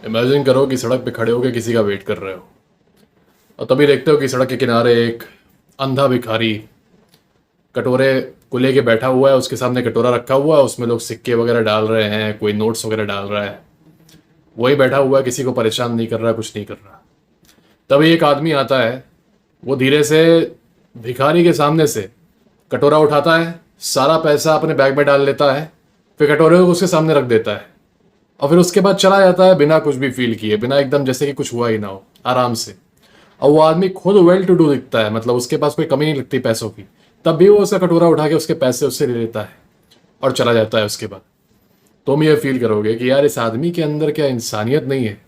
Imagine करो कि सड़क पे खड़े होकर किसी का वेट कर रहे हो और तभी देखते हो कि सड़क के किनारे एक अंधा भिखारी कटोरे को लेके बैठा हुआ है। उसके सामने कटोरा रखा हुआ है, उसमें लोग सिक्के वगैरह डाल रहे हैं, कोई नोट्स वगैरह डाल रहा है। वही बैठा हुआ है, किसी को परेशान नहीं कर रहा, कुछ नहीं कर रहा। तभी एक आदमी आता है, वो धीरे से भिखारी के सामने से कटोरा उठाता है, सारा पैसा अपने बैग में डाल लेता है, फिर कटोरे को उसके सामने रख देता है और फिर उसके बाद चला जाता है बिना कुछ भी फील किए, बिना एकदम जैसे कि कुछ हुआ ही ना हो, आराम से। और वो आदमी खुद वेल टू डू दिखता है, मतलब उसके पास कोई कमी नहीं लगती पैसों की, तब भी वो उसका कटोरा उठा के उसके पैसे उससे ले लेता है और चला जाता है। उसके बाद तुम ये फील करोगे कि यार इस आदमी के अंदर क्या इंसानियत नहीं है,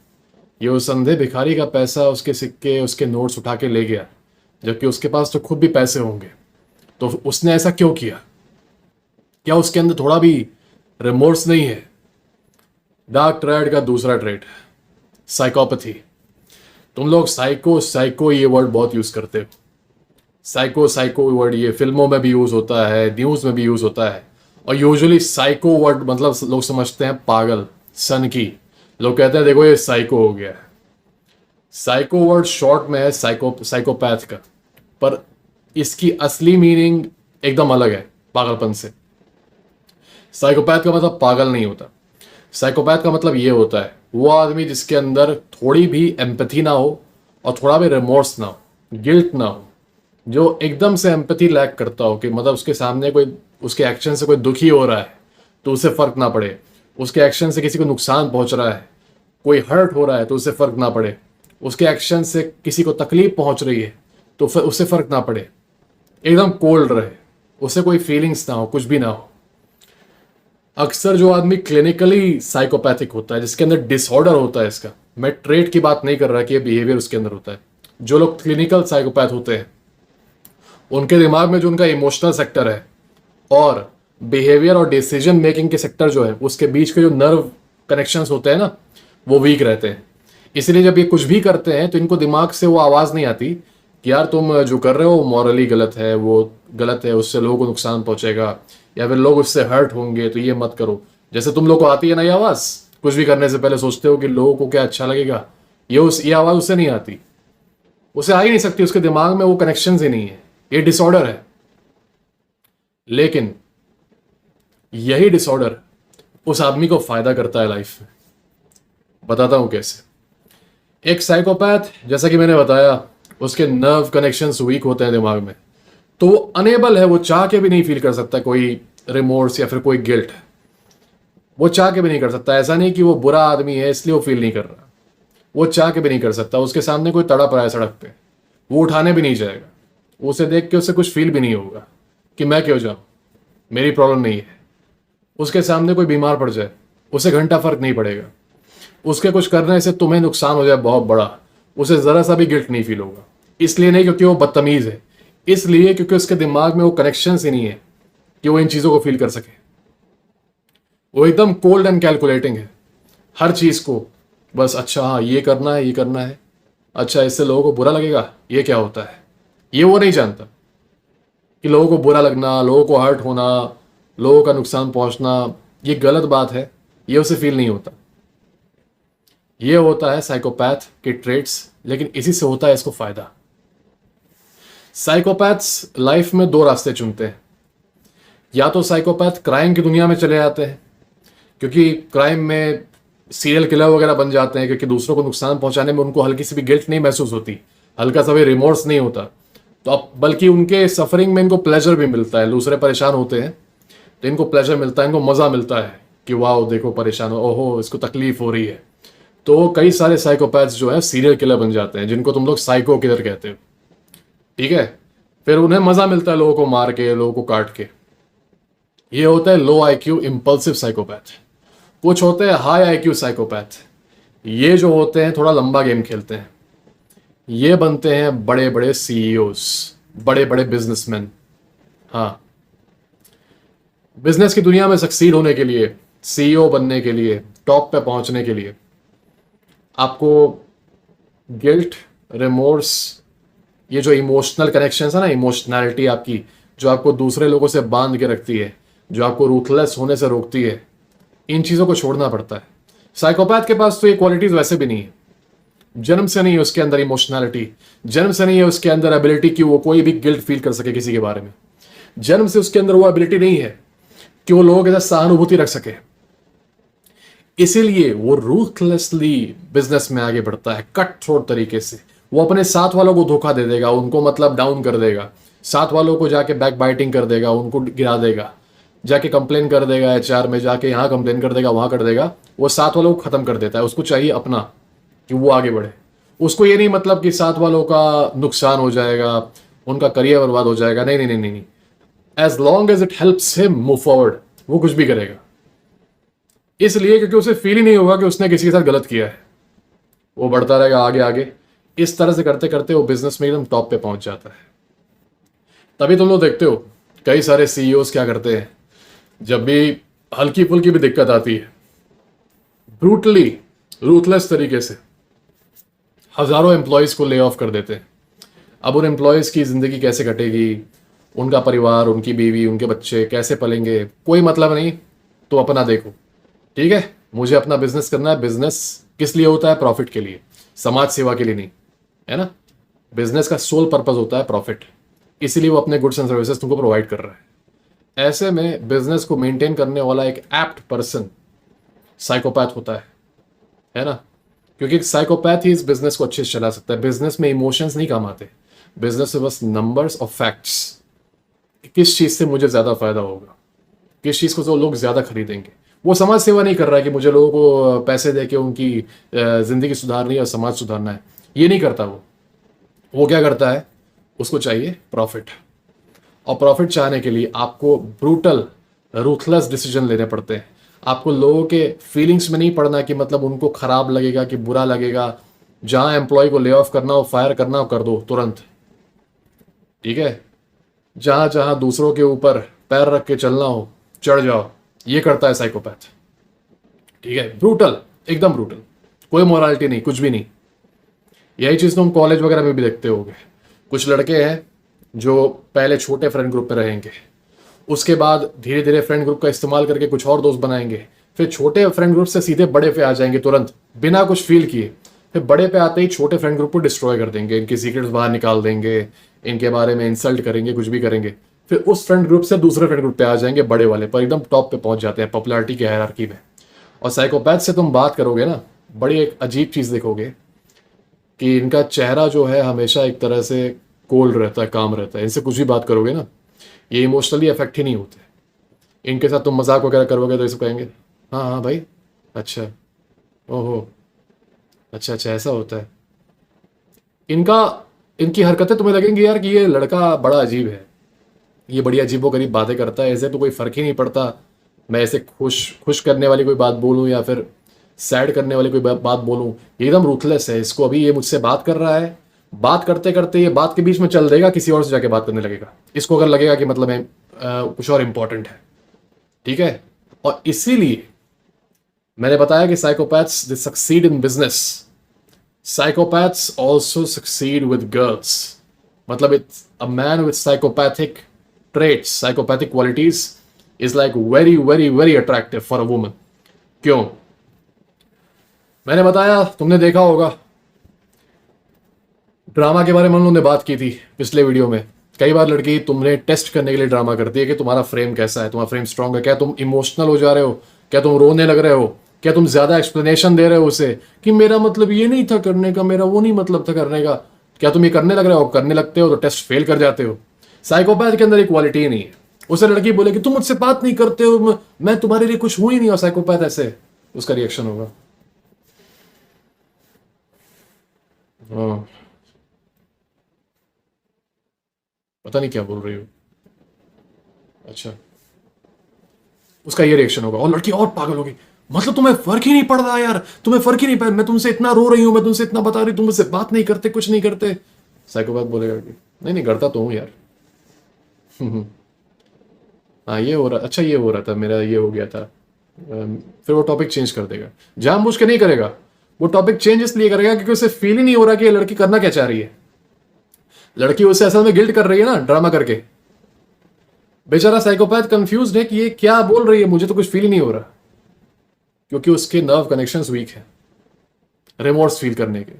ये उस अंधे भिखारी का पैसा, उसके सिक्के, उसके नोट्स उठा के ले गया, जबकि उसके पास तो खुद भी पैसे होंगे। तो उसने ऐसा क्यों किया? क्या उसके अंदर थोड़ा भी रिमोर्स नहीं है? डार्क ट्रेड का दूसरा ट्रेड, साइकोपैथी। तुम लोग साइको साइको ये वर्ड बहुत यूज करते हो। साइको साइको वर्ड ये फिल्मों में भी यूज होता है, न्यूज में भी यूज होता है। और यूजुअली साइको वर्ड मतलब लोग समझते हैं पागल, सन की। लोग कहते हैं देखो ये साइको हो गया है। साइको वर्ड शॉर्ट में है साइकोपैथ का, पर इसकी असली मीनिंग एकदम अलग है पागलपन से। साइकोपैथ का मतलब पागल नहीं होता। साइकोपैथ का मतलब ये होता है वो आदमी जिसके अंदर थोड़ी भी एम्पैथी ना हो और थोड़ा भी रिमोर्स ना हो, गिल्ट ना हो, जो एकदम से एम्पैथी लैक करता हो कि मतलब उसके सामने कोई, उसके एक्शन से कोई दुखी हो रहा है तो उसे फर्क ना पड़े, उसके एक्शन से किसी को नुकसान पहुंच रहा है, कोई हर्ट हो रहा है तो उसे फर्क ना पड़े, उसके एक्शन से किसी को तकलीफ पहुंच रही है तो उससे फर्क ना पड़े, एकदम कोल्ड रहे, उसे कोई फीलिंग्स ना हो, कुछ भी ना हो। अक्सर जो आदमी क्लिनिकली साइकोपैथिक होता है, जिसके अंदर डिसऑर्डर होता है, इसका मैं ट्रेट की बात नहीं कर रहा कि ये बिहेवियर उसके अंदर होता है। जो लोग क्लिनिकल साइकोपैथ होते हैं उनके दिमाग में जो उनका इमोशनल सेक्टर है और बिहेवियर और डिसीजन मेकिंग के सेक्टर जो है उसके बीच के जो नर्व कनेक्शंस होते हैं ना, वो वीक रहते हैं। इसलिए जब ये कुछ भी करते हैं तो इनको दिमाग से वो आवाज़ नहीं आती कि यार तुम जो कर रहे हो मॉरली गलत है, वो गलत है, उससे लोगों को नुकसान पहुंचेगा या फिर लोग उससे हर्ट होंगे, तो ये मत करो। जैसे तुम लोग को आती है ना ये आवाज़, कुछ भी करने से पहले सोचते हो कि लोगों को क्या अच्छा लगेगा, ये आवाज़ उससे नहीं आती, उसे आ ही नहीं सकती, उसके दिमाग में वो कनेक्शन ही नहीं है, ये डिसऑर्डर है। लेकिन यही डिसऑर्डर उस आदमी को फायदा करता है लाइफ में। बताता हूं कैसे। एक साइकोपैथ, जैसा कि मैंने बताया, उसके नर्व कनेक्शंस वीक होते हैं दिमाग में, तो वो अनेबल है, वो चाह के भी नहीं फील कर सकता कोई रिमोर्स या फिर कोई गिल्ट। वो चाह के भी नहीं कर सकता। ऐसा नहीं कि वो बुरा आदमी है इसलिए वो फील नहीं कर रहा, वो चाह के भी नहीं कर सकता। उसके सामने कोई तड़प रहा है सड़क पे, वो उठाने भी नहीं जाएगा। उसे देख के उसे कुछ फील भी नहीं होगा कि मैं क्यों जाऊं, मेरी प्रॉब्लम नहीं है। उसके सामने कोई बीमार पड़ जाए, उसे घंटा फर्क नहीं पड़ेगा। उसके कुछ करने से तुम्हें नुकसान हो जाए बहुत बड़ा, उसे जरा सा भी गिल्ट नहीं फील होगा। इसलिए नहीं क्योंकि वो बदतमीज है, इसलिए क्योंकि उसके दिमाग में वो कनेक्शन ही नहीं है कि वो इन चीजों को फील कर सके। वो एकदम कोल्ड एंड कैलकुलेटिंग है हर चीज को। बस अच्छा हाँ ये करना है, ये करना है, अच्छा इससे लोगों को बुरा लगेगा, ये क्या होता है, ये वो नहीं जानता कि लोगों को बुरा लगना, लोगों को हर्ट होना, लोगों का नुकसान पहुंचना ये गलत बात है, ये उसे फील नहीं होता। ये होता है साइकोपैथ के ट्रेट्स, लेकिन इसी से होता है इसको फायदा। साइकोपैथ्स लाइफ में दो रास्ते चुनते हैं। या तो साइकोपैथ क्राइम की दुनिया में चले जाते हैं, क्योंकि क्राइम में सीरियल किलर वगैरह बन जाते हैं, क्योंकि दूसरों को नुकसान पहुंचाने में उनको हल्की सी भी गिल्ट नहीं महसूस होती, हल्का सा भी रिमोर्स नहीं होता। तो अब बल्कि उनके सफरिंग में इनको प्लेजर भी मिलता है। दूसरे परेशान होते हैं तो इनको प्लेजर मिलता है, इनको मज़ा मिलता है कि वाह देखो परेशान हो, ओहो इसको तकलीफ हो रही है। तो कई सारे साइकोपैथ्स जो है सीरियल किलर बन जाते हैं, जिनको तुम लोग साइको किलर कहते हो। ठीक है, फिर उन्हें मज़ा मिलता है लोगों को मार के, लोगों को काट के। ये होता है लो आईक्यू इम्पल्सिव साइकोपैथ। कुछ होते हैं हाई आईक्यू साइकोपैथ, ये जो होते हैं थोड़ा लंबा गेम खेलते हैं। ये बनते हैं बड़े बड़े सीईओस, बड़े बड़े बिजनेसमैन। हाँ, बिजनेस की दुनिया में सक्सीड होने के लिए, सीईओ बनने के लिए, टॉप पे पहुंचने के लिए आपको गिल्ट, रिमोर्स, ये जो इमोशनल कनेक्शन है ना, इमोशनैलिटी आपकी जो आपको दूसरे लोगों से बांध के रखती है, जो आपको रूथलेस होने से रोकती है, इन चीज़ों को छोड़ना पड़ता है। साइकोपैथ के पास तो ये क्वालिटीज वैसे भी नहीं है, जन्म से नहीं है उसके अंदर इमोशनैलिटी, जन्म से नहीं है उसके अंदर एबिलिटी कि वो कोई भी गिल्ट फील कर सके किसी के बारे में, जन्म से उसके अंदर वो एबिलिटी नहीं है कि वो लोगों के साथ सहानुभूति रख सके। इसीलिए वो रूथलेसली बिजनेस में आगे बढ़ता है, कट थ्रोट तरीके से। वो अपने साथ वालों को धोखा दे देगा, उनको मतलब डाउन कर देगा, साथ वालों को जाके बैक बाइटिंग कर देगा, उनको गिरा देगा, जाके कंप्लेन कर देगा एचआर में, जाके यहाँ कंप्लेन कर देगा, वहां कर देगा। वो साथ वालों को खत्म कर देता है। उसको चाहिए अपना कि वो आगे बढ़े। उसको ये नहीं मतलब कि साथ वालों का नुकसान हो जाएगा, उनका करियर बर्बाद हो जाएगा। नहीं नहीं नहीं नहीं, as long as it helps him move forward, वो कुछ भी करेगा। इसलिए क्योंकि उसे फील ही नहीं होगा कि उसने किसी के साथ गलत किया है। वो बढ़ता रहेगा आगे आगे। इस तरह से करते करते वो बिजनेस में एकदम टॉप पे पहुंच जाता है। तभी तुम लोग देखते हो कई सारे सीईओज क्या करते हैं, जब भी हल्की फुल्की भी दिक्कत आती है, ब्रूटली रूथलेस तरीके से हजारों एम्प्लॉयज को ले ऑफ कर देते हैं। अब उन एम्प्लॉयज की जिंदगी कैसे कटेगी, उनका परिवार, उनकी बीवी, उनके बच्चे कैसे पलेंगे, कोई मतलब नहीं। तो अपना देखो, ठीक है, मुझे अपना बिजनेस करना है। बिजनेस किस लिए होता है? प्रॉफिट के लिए, समाज सेवा के लिए नहीं, है ना। बिजनेस का सोल पर्पस होता है प्रॉफिट, इसीलिए वो अपने गुड्स एंड सर्विसेज तुमको प्रोवाइड कर रहा है। ऐसे में बिजनेस को मेंटेन करने वाला एक एप्ट पर्सन साइकोपैथ होता है ना। क्योंकि साइकोपैथ ही इस बिजनेस को अच्छे से चला सकता है। बिजनेस में इमोशंस नहीं काम आते, बिजनेस में बस नंबर्स और फैक्ट्स। किस चीज से मुझे ज्यादा फायदा होगा, किस चीज को तो लोग ज्यादा खरीदेंगे। वो समाज सेवा नहीं कर रहा है कि मुझे लोगों को पैसे दे के उनकी जिंदगी सुधारनी है और समाज सुधारना है, ये नहीं करता वो क्या करता है, उसको चाहिए प्रॉफिट। और प्रॉफिट चाहने के लिए आपको ब्रूटल रूथलेस डिसीजन लेने पड़ते हैं। आपको लोगों के फीलिंग्स में नहीं पड़ना कि मतलब उनको खराब लगेगा कि बुरा लगेगा। जहां एम्प्लॉय को ले ऑफ करना हो, फायर करना हो, कर दो तुरंत, ठीक है। जहां जहां दूसरों के ऊपर पैर रख के चलना हो, चढ़ जाओ। ये करता है साइकोपैथ, ठीक है। ब्रूटल, एकदम ब्रूटल, कोई मोरालिटी नहीं, कुछ भी नहीं। यही चीज तुम कॉलेज वगैरह में भी देखते होगे। कुछ लड़के हैं जो पहले छोटे फ्रेंड ग्रुप में रहेंगे, उसके बाद धीरे धीरे फ्रेंड ग्रुप का इस्तेमाल करके कुछ और दोस्त बनाएंगे, फिर छोटे फ्रेंड ग्रुप से सीधे बड़े पे आ जाएंगे तुरंत, बिना कुछ फील किए। फिर बड़े पे आते ही छोटे फ्रेंड ग्रुप को डिस्ट्रॉय कर देंगे, इनके सीक्रेट्स बाहर निकाल देंगे, इनके बारे में इंसल्ट करेंगे, कुछ भी करेंगे। फिर उस फ्रेंड ग्रुप से दूसरे फ्रेंड ग्रुप पे आ जाएंगे, बड़े वाले पर, एकदम टॉप पे पहुंच जाते हैं पॉपुलैरिटी की हायरार्की में। और साइकोपैथ से तुम बात करोगे ना, बड़ी एक अजीब चीज देखोगे कि इनका चेहरा जो है हमेशा एक तरह से कोल्ड रहता है, काम रहता है। इनसे कुछ भी बात करोगे ना, ये इमोशनली अफेक्ट ही नहीं होते। इनके साथ तुम मजाक वगैरह करोगे तो ये सब कहेंगे हाँ हाँ भाई, अच्छा, ओहो, अच्छा अच्छा, ऐसा होता है। इनका इनकी हरकतें तुम्हें लगेंगी यार कि ये लड़का बड़ा अजीब है, ये बड़ी अजीबोगरीब बातें करता है, ऐसे तो कोई फर्क ही नहीं पड़ता मैं ऐसे खुश खुश करने वाली कोई बात बोलूं या फिर सैड करने वाली कोई बात बोलूं। ये एकदम रूथलेस है। इसको अभी ये मुझसे बात कर रहा है, बात करते करते ये बात के बीच में चल देगा, किसी और से जाके बात करने लगेगा। इसको अगर लगेगा कि मतलब कुछ और इंपॉर्टेंट है, ठीक है। और इसीलिए मैंने बताया कि psychopaths they succeed in business, psychopaths also succeed with girls. मतलब it's a man with psychopathic traits, psychopathic qualities is like very very very attractive for a woman। क्यों? मैंने बताया, तुमने देखा होगा ड्रामा के बारे में हम लोगों ने बात की थी पिछले वीडियो में। कई बार लड़की तुम्हें टेस्ट करने के लिए ड्रामा करती है कि तुम्हारा फ्रेम कैसा है, तुम्हारा फ्रेम स्ट्रांग है क्या, तुम इमोशनल हो जा रहे हो क्या, तुम रोने लग रहे हो क्या, तुम ज्यादा एक्सप्लेनेशन दे रहे हो उसे कि मेरा मतलब ये नहीं था करने का, मेरा वो नहीं मतलब था करने का, क्या तुम ये करने लग रहे हो? करने लगते हो तो टेस्ट फेल कर जाते हो। साइकोपैथ के अंदर इक्वालिटी ही नहीं है। उसे लड़की बोले कि तुम मुझसे बात नहीं करते हो, मैं तुम्हारे लिए कुछ हूं ही नहीं, और साइकोपैथ ऐसे उसका रिएक्शन होगा हाँ, पता नहीं क्या बोल रही हो, अच्छा, उसका ये रिएक्शन होगा। और लड़की और पागल होगी, मतलब तुम्हें फर्क ही नहीं पड़ रहा यार, तुम्हें फर्क ही नहीं पड़, मैं तुमसे इतना रो रही हूं, मैं तुमसे इतना बता रही हूं, तुम मुझसे बात नहीं करते, कुछ नहीं करते। साइकोपैथ बोलेगा कि नहीं नहीं करता तो हूं यार हाँ ये हो रहा, अच्छा ये हो रहा था, मेरा ये हो गया था। फिर वो टॉपिक चेंज कर देगा, जानबूझ के नहीं करेगा, वो टॉपिक चेंज इसलिए करेगा क्योंकि उसे फील ही नहीं हो रहा कि ये लड़की करना क्या चाह रही है। लड़की उसे असल में गिल्ट कर रही है ना, ड्रामा करके। बेचारा साइकोपैथ कंफ्यूज्ड है कि ये क्या बोल रही है, मुझे तो कुछ फील ही नहीं हो रहा। क्योंकि उसके नर्व कनेक्शंस वीक हैं रिमोर्स फील करने के।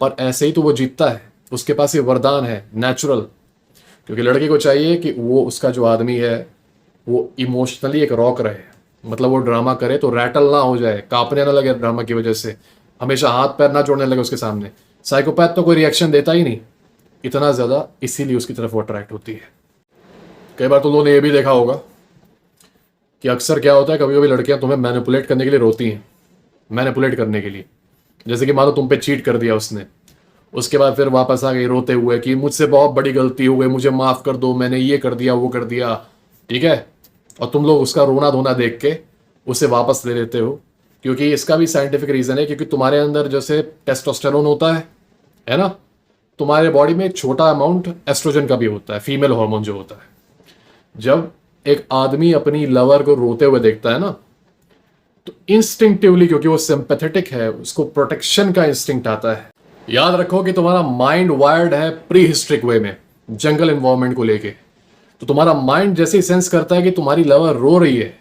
पर ऐसे ही तो वो जीतता है, उसके पास ये वरदान है नेचुरल। क्योंकि लड़की को चाहिए कि वो उसका जो आदमी है वो इमोशनली एक रॉक रहे, मतलब वो ड्रामा करे तो रैटल ना हो जाए, कांपने ना लगे ड्रामा की वजह से, हमेशा हाथ पैर ना जोड़ने लगे उसके सामने। साइकोपैथ तो कोई रिएक्शन देता ही नहीं इतना ज़्यादा, इसीलिए उसकी तरफ वो अट्रैक्ट होती है। कई बार तो लोगों ने ये भी देखा होगा कि अक्सर क्या होता है, कभी कभी लड़कियां तुम्हें मैनिपुलेट करने के लिए रोती हैं, मैनिपुलेट करने के लिए। जैसे कि मानो तुम पे चीट कर दिया उसने, उसके बाद फिर वापस आ गई रोते हुए कि मुझसे बहुत बड़ी गलती हो गई, मुझे माफ़ कर दो, मैंने ये कर दिया वो कर दिया, ठीक है। और तुम लोग उसका रोना धोना देख के उसे वापस ले लेते हो। क्योंकि इसका भी साइंटिफिक रीज़न है, क्योंकि तुम्हारे अंदर जैसे टेस्टोस्टेरोन होता है ना, तुम्हारे बॉडी में एक छोटा अमाउंट एस्ट्रोजन का भी होता है, फीमेल हार्मोन जो होता है। जब एक आदमी अपनी लवर को रोते हुए देखता है ना, तो इंस्टिंक्टिवली, क्योंकि वो सिंपैथेटिक है, उसको प्रोटेक्शन का इंस्टिंक्ट आता है। याद रखो कि तुम्हारा माइंड वायर्ड है प्री हिस्ट्रिक वे में, जंगल एनवायरमेंट को लेके। तो तुम्हारा माइंड जैसे ही सेंस करता है कि तुम्हारी लवर रो रही है,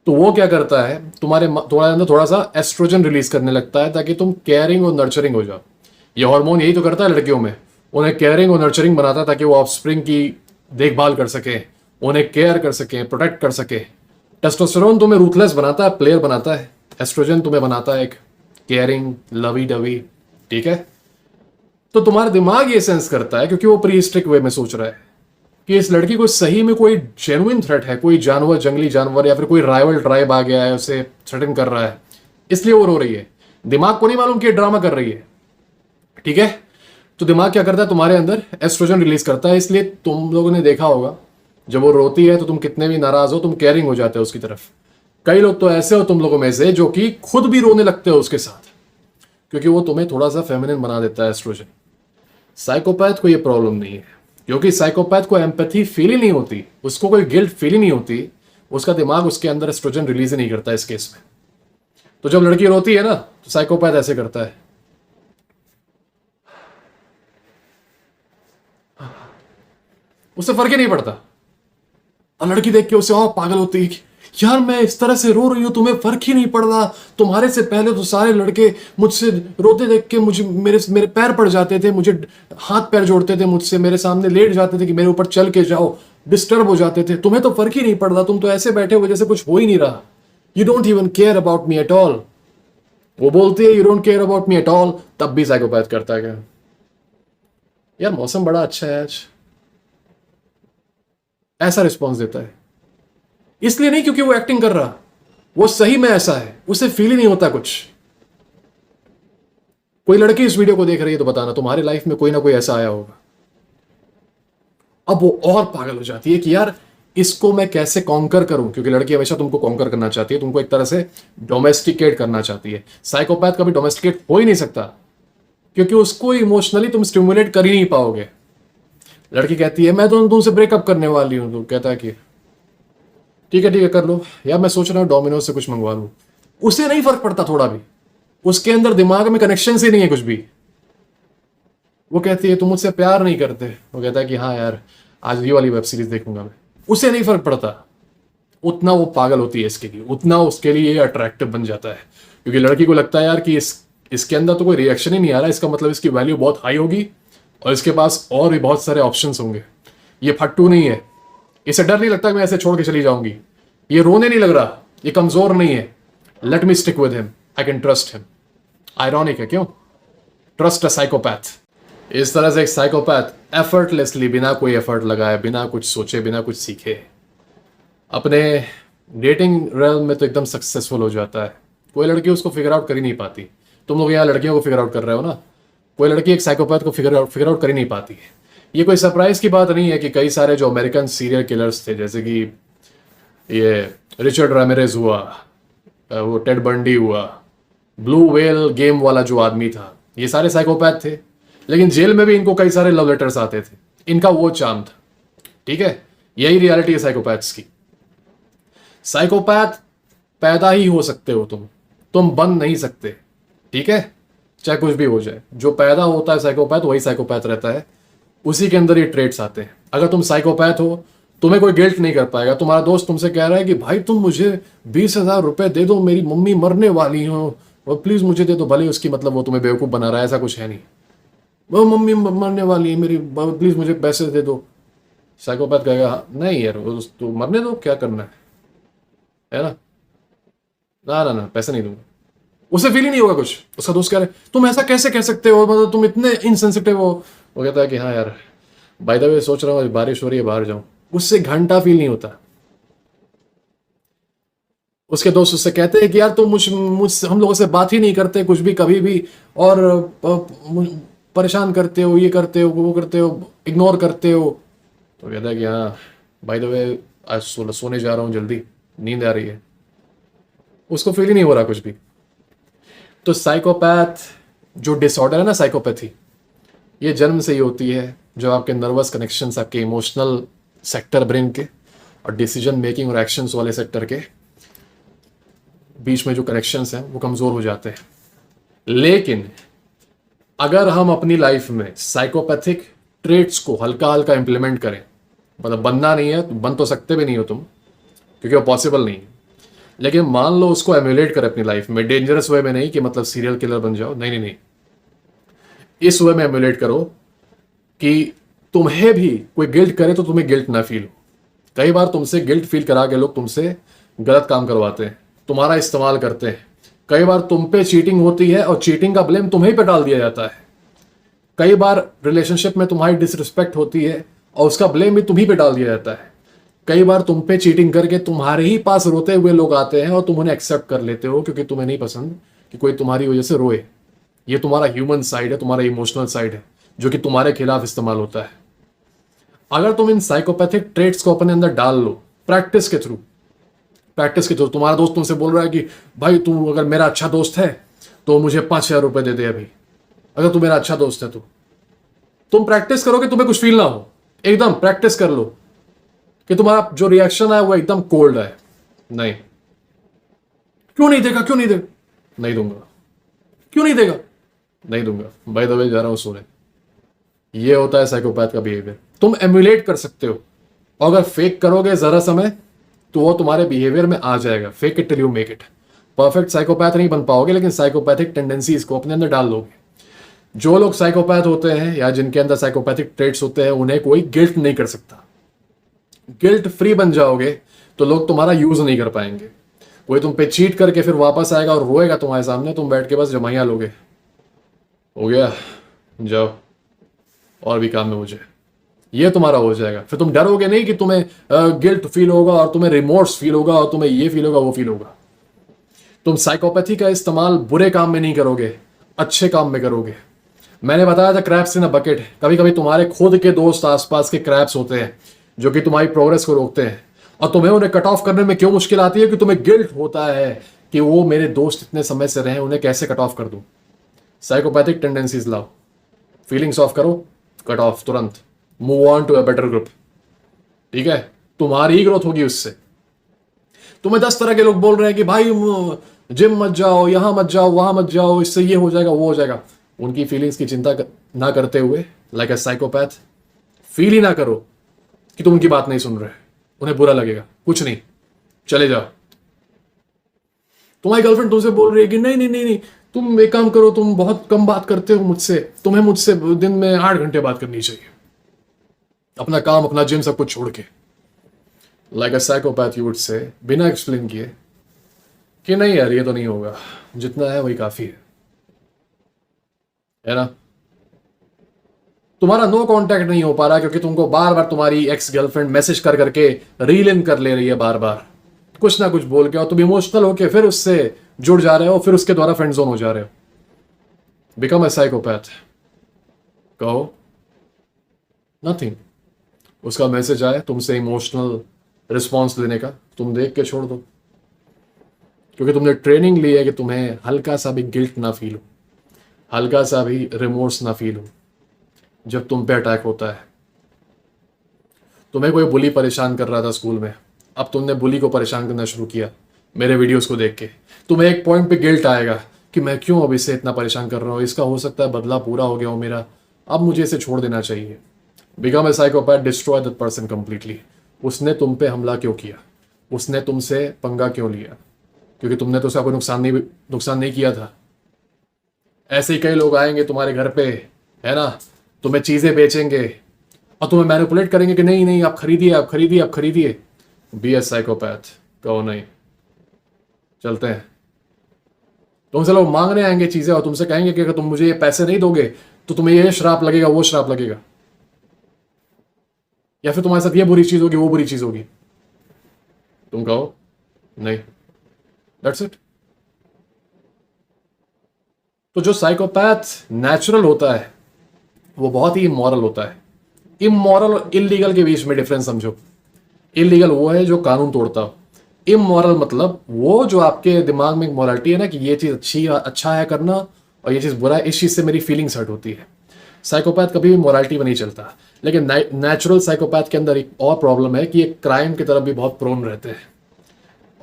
तो वो क्या करता है, तुम्हारे अंदर थोड़ा सा एस्ट्रोजन रिलीज करने लगता है, ताकि तुम केयरिंग और नर्चरिंग हो जाओ। ये हार्मोन यही तो करता है लड़कियों में, उन्हें केयरिंग और नर्चरिंग बनाता है, ताकि वो ऑफस्प्रिंग की देखभाल कर सके, उन्हें केयर कर सके, प्रोटेक्ट कर सके। टेस्टोस्टेरोन तुम्हें रूथलेस बनाता है, प्लेयर बनाता है। एस्ट्रोजन तुम्हें बनाता है एक केयरिंग, लवी डवी, ठीक है। तो तुम्हारा दिमाग ये सेंस करता है, क्योंकि वो प्रीहिस्ट्रिक वे में सोच रहा है कि इस लड़की को सही में कोई जेन्युइन थ्रेट है, कोई जानवर, जंगली जानवर या फिर कोई राइवल ट्राइब आ गया है, उसे थ्रेटन कर रहा है, इसलिए वो रो रही है। दिमाग को नहीं मालूम कि ड्रामा कर रही है, ठीक है। तो दिमाग क्या करता है, तुम्हारे अंदर एस्ट्रोजन रिलीज करता है। इसलिए तुम लोगों ने देखा होगा, जब वो रोती है तो तुम कितने भी नाराज हो, तुम केयरिंग हो जाते हो उसकी तरफ। कई लोग तो ऐसे हो तुम लोगों में से, जो कि खुद भी रोने लगते हो उसके साथ, क्योंकि वो तुम्हें थोड़ा सा फेमिनिन बना देता है एस्ट्रोजन। साइकोपैथ को ये प्रॉब्लम नहीं है, क्योंकि साइकोपैथ को एम्पैथी फील ही नहीं होती, उसको कोई गिल्ट फील ही नहीं होती, उसका दिमाग उसके अंदर एस्ट्रोजन रिलीज ही नहीं करता इस केस में। तो जब लड़की रोती है ना, तो साइकोपैथ ऐसे करता है, उससे फर्क ही नहीं पड़ता। और लड़की देख के उसे और पागल होती है कि यार मैं इस तरह से रो रही हूं, तुम्हें फर्क ही नहीं पड़ रहा। तुम्हारे से पहले तो सारे लड़के मुझसे रोते देख के मुझे मेरे मेरे पैर पड़ जाते थे, मुझे हाथ पैर जोड़ते थे, मुझसे मेरे सामने लेट जाते थे कि मेरे ऊपर चल के जाओ, डिस्टर्ब हो जाते थे। तुम्हें तो फर्क ही नहीं पड़ रहा, तुम तो ऐसे बैठे हुए जैसे कुछ हो ही नहीं रहा। You don't even care about me at all. वो बोलती है you don't care about me at all, तब भी साइकोपैथ करता है क्या, यार मौसम बड़ा अच्छा है आज, ऐसा रिस्पॉन्स देता है। इसलिए नहीं क्योंकि वो एक्टिंग कर रहा, वो सही में ऐसा है, उसे फील ही नहीं होता कुछ। कोई लड़की इस वीडियो को देख रही है तो बताना तुम्हारी लाइफ में कोई ना कोई ऐसा आया होगा। अब वो और पागल हो जाती है कि यार इसको मैं कैसे कॉन्कर करूं, क्योंकि लड़की हमेशा तुमको कॉन्कर करना चाहती है, तुमको एक तरह से डोमेस्टिकेट करना चाहती है। साइकोपैथ कभी डोमेस्टिकेट हो ही नहीं सकता, क्योंकि उसको इमोशनली तुम स्टिमुलेट कर ही नहीं पाओगे। लड़की कहती है मैं तो तुमसे ब्रेकअप करने वाली हूं, तो कहता है कि ठीक है कर लो, यार मैं सोच रहा हूँ डोमिनोज से कुछ मंगवा लूं। उसे नहीं फर्क पड़ता थोड़ा भी, उसके अंदर दिमाग में कनेक्शन ही नहीं है कुछ भी। वो कहती है तुम मुझसे प्यार नहीं करते, वो कहता है कि हाँ यार आज ये वाली वेब सीरीज देखूंगा मैं। उसे नहीं फर्क पड़ता, उतना वो पागल होती है इसके लिए, उतना उसके लिए अट्रैक्टिव बन जाता है। क्योंकि लड़की को लगता है यार कि इसके अंदर तो कोई रिएक्शन ही नहीं आ रहा, इसका मतलब इसकी वैल्यू बहुत हाई होगी और इसके पास और भी बहुत सारे ऑप्शंस होंगे। ये फट्टू नहीं है, इसे डर नहीं लगता कि मैं ऐसे छोड़ के चली जाऊंगी, ये रोने नहीं लग रहा, ये कमजोर नहीं है, let me stick with him, I can trust him. Ironic है क्यों, ट्रस्ट अ साइकोपैथ। इस तरह से एक साइकोपैथ एफर्टलेसली, बिना कोई एफर्ट लगाए, बिना कुछ सोचे, बिना कुछ सीखे, अपने डेटिंग रेल में तो एकदम सक्सेसफुल हो जाता है। कोई लड़की उसको फिगर आउट कर ही नहीं पाती। तुम लोग यहाँ लड़कियों को फिगर आउट कर रहे हो ना, कोई लड़की एक साइकोपैथ को फिगर आउट कर ही नहीं पाती है। ये कोई सरप्राइज की बात नहीं है कि कई सारे जो अमेरिकन सीरियल किलर्स थे, जैसे कि ये रिचर्ड रामिरेज हुआ, वो टेड बंडी हुआ, ब्लू व्हेल गेम वाला जो आदमी था, ये सारे साइकोपैथ थे। लेकिन जेल में भी इनको कई सारे लव लेटर्स आते थे, इनका वो चार्म था, ठीक है। यही रियलिटी है साइकोपैथ्स की। साइकोपैथ पैदा ही हो सकते हो तुम बन नहीं सकते, ठीक है, चाहे कुछ भी हो जाए। जो पैदा होता है साइकोपैथ, वही साइकोपैथ रहता है, उसी के अंदर ये ट्रेट्स आते हैं। अगर तुम साइकोपैथ हो तुम्हें कोई गिल्ट नहीं कर पाएगा। तुम्हारा दोस्त तुमसे कह रहा है कि भाई तुम मुझे 20,000 रुपए दे दो, मेरी मम्मी मरने वाली हो और प्लीज मुझे दे दो। भले उसकी मतलब वो तुम्हें बेवकूफ बना रहा है, ऐसा कुछ है नहीं। वो मम्मी मरने वाली है मेरी, प्लीज मुझे पैसे दे दो। साइकोपैथ कहेगा नहीं यार तू मरने दो, क्या करना है ना। ना ना ना, पैसे नहीं दूंगा। उसे फील ही नहीं होगा कुछ। उसका दोस्त कह रहा है तुम ऐसा कैसे कह सकते हो, मतलब तुम इतने इनसेंसिटिव हो। वो कहता है कि हाँ यार बाय द वे सोच रहा हूँ बारिश हो रही है बाहर जाऊं। उससे घंटा फील नहीं होता। उसके दोस्त उससे कहते हैं कि यार तुम मुझ हम लोगों से बात ही नहीं करते कुछ भी कभी भी, और परेशान करते हो, ये करते हो, वो करते हो, इग्नोर करते हो। तो कहता है कि हाँ बाय द वे आज सोने जा रहा हूँ, जल्दी नींद आ रही है। उसको फील ही नहीं हो रहा कुछ भी। तो साइकोपैथ जो डिसऑर्डर है ना, साइकोपैथी, ये जन्म से ही होती है। जो आपके नर्वस कनेक्शंस, आपके इमोशनल सेक्टर ब्रेन के और डिसीजन मेकिंग और एक्शंस वाले सेक्टर के बीच में जो कनेक्शंस हैं वो कमजोर हो जाते हैं। लेकिन अगर हम अपनी लाइफ में साइकोपैथिक ट्रेट्स को हल्का हल्का इंप्लीमेंट करें, मतलब बनना नहीं है, बन तो सकते भी नहीं हो तुम क्योंकि वो पॉसिबल नहीं है, लेकिन मान लो उसको एम्यूलेट करें अपनी लाइफ में, डेंजरस वे में नहीं कि मतलब सीरियल किलर बन जाओ, नहीं नहीं नहीं, इस वे में एम्यूलेट करो कि तुम्हें भी कोई गिल्ट करे तो तुम्हें गिल्ट ना फील हो। कई बार तुमसे गिल्ट फील करा के लोग तुमसे गलत काम करवाते हैं, तुम्हारा इस्तेमाल करते हैं। कई बार तुम पे चीटिंग होती है और चीटिंग का ब्लेम तुम्हें पे डाल दिया जाता है। कई बार रिलेशनशिप में तुम्हारी डिसरिस्पेक्ट होती है और उसका ब्लेम भी तुम्ही पे डाल दिया जाता है। कई बार तुम पे चीटिंग करके तुम्हारे ही पास रोते हुए लोग आते हैं और तुम उन्हें एक्सेप्ट कर लेते हो क्योंकि तुम्हें नहीं पसंद कि कोई तुम्हारी वजह से रोए। ये तुम्हारा ह्यूमन साइड है, तुम्हारा इमोशनल साइड है जो कि तुम्हारे खिलाफ इस्तेमाल होता है। अगर तुम इन साइकोपैथिक ट्रेट्स को अपने अंदर डाल लो प्रैक्टिस के थ्रू, तुम्हारा दोस्त तुमसे बोल रहा है कि भाई तू अगर मेरा अच्छा दोस्त है तो मुझे 5,000 रुपए दे दे अभी, अगर तू मेरा अच्छा दोस्त है तो। तुम प्रैक्टिस करो कि तुम्हें कुछ फील ना हो, एकदम प्रैक्टिस कर लो कि तुम्हारा जो रिएक्शन है वो एकदम कोल्ड है। नहीं, क्यों नहीं देगा, क्यों नहीं देगा, नहीं दूंगा, क्यों नहीं देगा, नहीं दूंगा, बाय द वे जा रहा हूं सोने। ये होता है साइकोपैथ का बिहेवियर। तुम एम्यूलेट कर सकते हो और अगर फेक करोगे जरा समय तो वो तुम्हारे बिहेवियर में आ जाएगा। Fake it till you make it. Perfect psychopath नहीं बन पाओगे लेकिन साइकोपैथिक टेंडेंसीज को अपने अंदर डाल लोगे। जो लोग साइकोपैथ होते हैं या जिनके अंदर साइकोपैथिक ट्रेट्स होते हैं उन्हें कोई गिल्ट नहीं कर सकता। गिल्ट फ्री बन जाओगे तो लोग तुम्हारा यूज नहीं कर पाएंगे। कोई तुम पे चीट करके फिर वापस आएगा और रोएगा तुम्हारे सामने, तुम बैठ के बस जमाइयां लोगे, हो गया जाओ और भी काम में मुझे, ये तुम्हारा हो जाएगा। फिर तुम डरोगे नहीं कि तुम्हें गिल्ट फील होगा और तुम्हें रिमोर्स फील होगा और तुम्हें ये फील होगा वो फील होगा। तुम साइकोपैथी का इस्तेमाल बुरे काम में नहीं करोगे, अच्छे काम में करोगे। मैंने बताया था क्रैप्स इन अ बकेट। कभी कभी तुम्हारे खुद के दोस्त आसपास के क्रैप्स होते हैं जो कि तुम्हारी प्रोग्रेस को रोकते हैं और तुम्हें उन्हें कट ऑफ करने में क्यों मुश्किल आती है कि तुम्हें गिल्ट होता है कि वो मेरे दोस्त इतने समय से रहे, उन्हें कैसे कट ऑफ कर दूं। साइकोपैथिक टेंडेंसीज लाओ, फीलिंग्स ऑफ करो, कट ऑफ तुरंत, move on to a better group. ठीक है, तुम्हारी ही ग्रोथ होगी उससे। तुम्हें 10 तरह के लोग बोल रहे हैं कि भाई जिम मत जाओ, यहां मत जाओ, वहां मत जाओ, इससे ये हो जाएगा वो हो जाएगा। उनकी फीलिंग्स की चिंता ना करते हुए लाइक अ साइकोपैथ फील ही ना करो कि तुम उनकी बात नहीं सुन रहे। उन्हें बुरा लगेगा, कुछ नहीं, चले जाओ। तुम्हारी गर्लफ्रेंड तुमसे बोल रही है कि नहीं नहीं नहीं नहीं, तुम एक काम करो, तुम बहुत कम बात करते हो मुझसे, तुम्हें मुझसे दिन में 8 घंटे बात करनी चाहिए, अपना काम, अपना जिम, सब कुछ छोड़ के। Like a psychopath you would say, बिना एक्सप्लेन किए कि नहीं यार ये तो नहीं होगा, जितना है वही काफी है ना। तुम्हारा नो कांटेक्ट नहीं हो पा रहा क्योंकि तुमको बार बार तुम्हारी एक्स गर्लफ्रेंड मैसेज कर करके रील इन कर ले रही है, बार बार कुछ ना कुछ बोल के, और तुम इमोशनल होके फिर उससे जुड़ जा रहे हो, फिर उसके द्वारा फ्रेंड जोन हो जा रहे हो। Become a psychopath. कहो नथिंग, उसका मैसेज आए तुमसे इमोशनल रिस्पॉन्स लेने का, तुम देख के छोड़ दो क्योंकि तुमने ट्रेनिंग ली है कि तुम्हें हल्का सा भी गिल्ट ना फील हो, हल्का सा भी रिमोर्स ना फील हो जब तुम पे अटैक होता है। तुम्हें कोई बुली परेशान कर रहा था स्कूल में, अब तुमने बुली को परेशान करना शुरू किया मेरे वीडियोस को देख के। तुम्हें एक पॉइंट पे गिल्ट आएगा कि मैं क्यों अब इसे इतना परेशान कर रहा हूँ, इसका हो सकता है बदला पूरा हो गया हो मेरा, अब मुझे इसे छोड़ देना चाहिए। Become a psychopath, destroy that person completely. उसने तुम पे हमला क्यों किया, उसने तुमसे पंगा क्यों लिया, क्योंकि तुमने तो उसका कोई नुकसान नहीं किया था। ऐसे ही कई लोग आएंगे तुम्हारे घर पे, है ना, तुम्हें चीज़ें बेचेंगे और तुम्हें मैनिपुलेट करेंगे कि नहीं नहीं आप खरीदिए आप खरीदिए आप खरीदिए। बी ए साइकोपैथ, कहो नहीं। चलते हैं। तुमसे लोग मांगने आएंगे चीज़ें और तुमसे कहेंगे कि अगर तुम मुझे ये पैसे नहीं दोगे तो तुम्हें ये श्राप लगेगा वो श्राप लगेगा, या फिर तुम्हारे साथ ये बुरी चीज़ होगी वो बुरी चीज़ होगी। तुम कहो नहीं, दैट्स इट। तो जो साइकोपैथ नेचुरल होता है वो बहुत ही इमोरल होता है। इमोरल और इलीगल के बीच में डिफरेंस समझो। इलीगल वो है जो कानून तोड़ता हो, इमोरल मतलब वो जो आपके दिमाग में एक मोरालिटी है ना कि ये चीज़ अच्छा है करना और ये चीज़ बुरा है, इस चीज़ से मेरी फीलिंग्स हर्ट होती है। साइकोपैथ कभी भी मोरालिटी में नहीं चलता। लेकिन नेचुरल साइकोपैथ के अंदर एक और प्रॉब्लम है कि ये क्राइम की तरफ भी बहुत प्रोन रहते हैं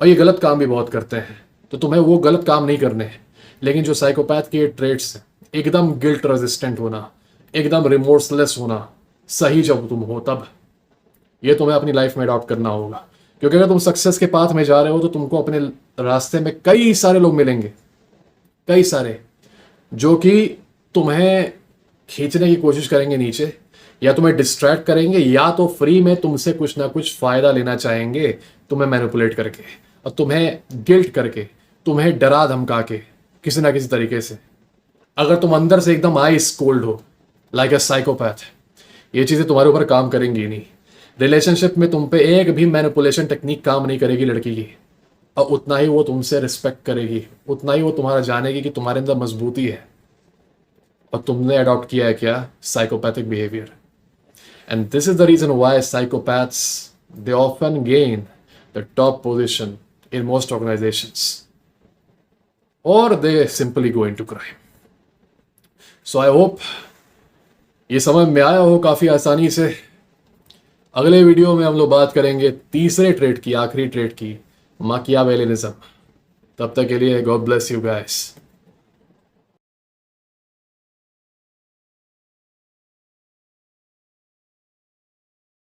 और ये गलत काम भी बहुत करते हैं। तो तुम्हें वो गलत काम नहीं करने हैं। लेकिन जो साइकोपैथ के ट्रेट्स हैं, एकदम गिल्ट रेजिस्टेंट होना, एकदम रिमोर्सलेस होना, सही जब तुम हो तब, ये तुम्हें अपनी लाइफ में अडॉप्ट करना होगा। क्योंकि अगर तुम सक्सेस के पाथ में जा रहे हो तो तुमको अपने रास्ते में कई सारे लोग मिलेंगे, कई सारे, जो कि तुम्हें खींचने की कोशिश करेंगे नीचे, या तुम्हें डिस्ट्रैक्ट करेंगे, या तो फ्री में तुमसे कुछ ना कुछ फायदा लेना चाहेंगे, तुम्हें मैनिपुलेट करके और तुम्हें गिल्ट करके, तुम्हें डरा धमका के किसी ना किसी तरीके से। अगर तुम अंदर से एकदम आइस कोल्ड हो लाइक अ साइकोपैथ, ये चीज़ें तुम्हारे ऊपर काम करेंगी नहीं। रिलेशनशिप में तुम पे एक भी मैनिपुलेशन टेक्निक काम नहीं करेगी लड़की की, और उतना ही वो तुमसे रिस्पेक्ट करेगी, उतना ही वो तुम्हारा जानेगी कि तुम्हारे अंदर मजबूती है और तुमने अडॉप्ट किया है क्या, psychopathic behaviour. And this is the reason why psychopaths they often gain the top position in most organisations, और they simply go into crime. So I hope ये समझ में आया हो काफ़ी आसानी से। अगले वीडियो में हम लोग बात करेंगे तीसरे ट्रेड की, आखिरी ट्रेड की, माकियावेलिनिज्म। तब तक के लिए गॉड ब्लेस यू गाइस।